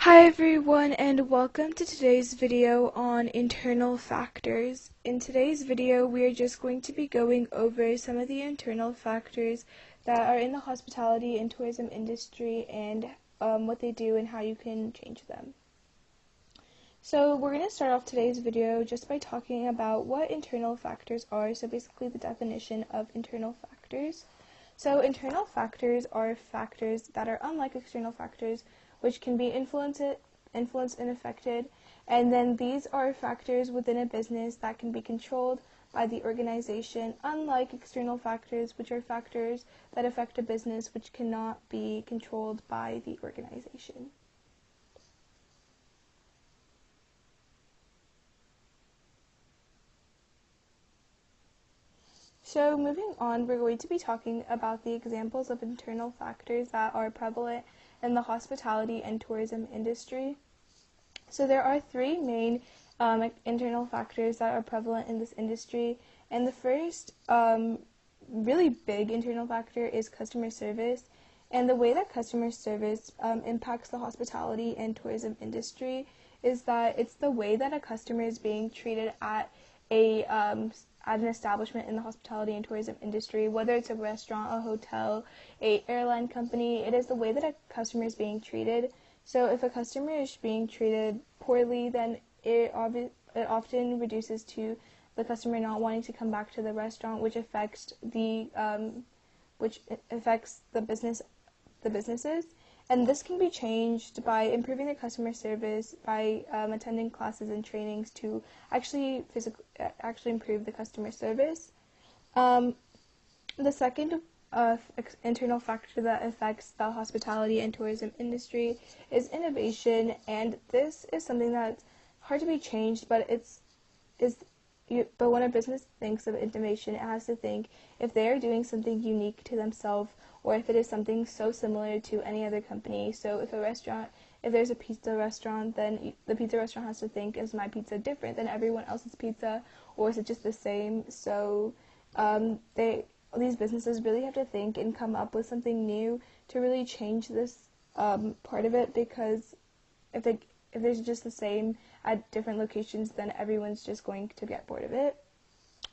Hi everyone, and welcome to today's video on internal factors. In today's video we are just going to be going over some of the internal factors that are in the hospitality and tourism industry and what they do and how you can change them. So we're going to start off today's video just by talking about what internal factors are, so basically the definition of internal factors. So internal factors are factors that are unlike external factors, which can be influenced and affected, and then these are factors within a business that can be controlled by the organization, unlike external factors, which are factors that affect a business which cannot be controlled by the organization. So moving on, we're going to be talking about the examples of internal factors that are prevalent in the hospitality and tourism industry. So there are three main internal factors that are prevalent in this industry, and the first really big internal factor is customer service. And the way that customer service impacts the hospitality and tourism industry is that it's the way that a customer is being treated at an establishment in the hospitality and tourism industry, whether it's a restaurant, a hotel, a airline company. It is the way that a customer is being treated. So if a customer is being treated poorly, then it often reduces to the customer not wanting to come back to the restaurant, which affects the businesses. And this can be changed by improving the customer service, by attending classes and trainings to actually improve the customer service. The second internal factor that affects the hospitality and tourism industry is innovation, and this is something that's hard to be changed, but but when a business thinks of innovation, it has to think if they are doing something unique to themselves, or if it is something so similar to any other company. So if there's a pizza restaurant, then the pizza restaurant has to think, is my pizza different than everyone else's pizza, or is it just the same? So these businesses really have to think and come up with something new to really change this part of it, because if there's just the same at different locations, then everyone's just going to get bored of it.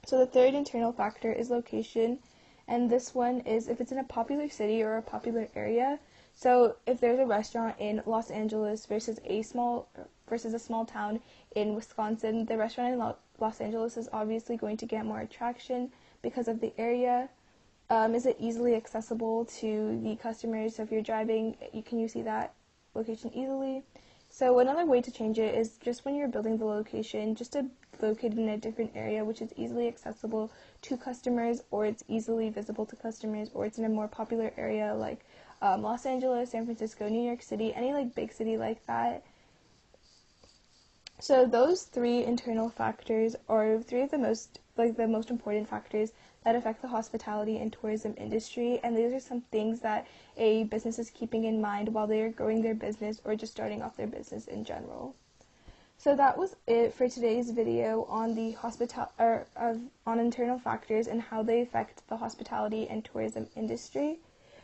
So the third internal factor is location, and this one is if it's in a popular city or a popular area. So if there's a restaurant in Los Angeles versus a small town in Wisconsin, the restaurant in Los Angeles is obviously going to get more attraction because of the area. Is it easily accessible to the customers? So if you're driving, can you see that location easily? So another way to change it is just when you're building the location, just to locate it in a different area which is easily accessible to customers, or it's easily visible to customers, or it's in a more popular area like Los Angeles, San Francisco, New York City, any big city like that. So those three internal factors are three of the most important factors that affect the hospitality and tourism industry, and these are some things that a business is keeping in mind while they are growing their business or just starting off their business in general. So that was it for today's video on the on internal factors and how they affect the hospitality and tourism industry.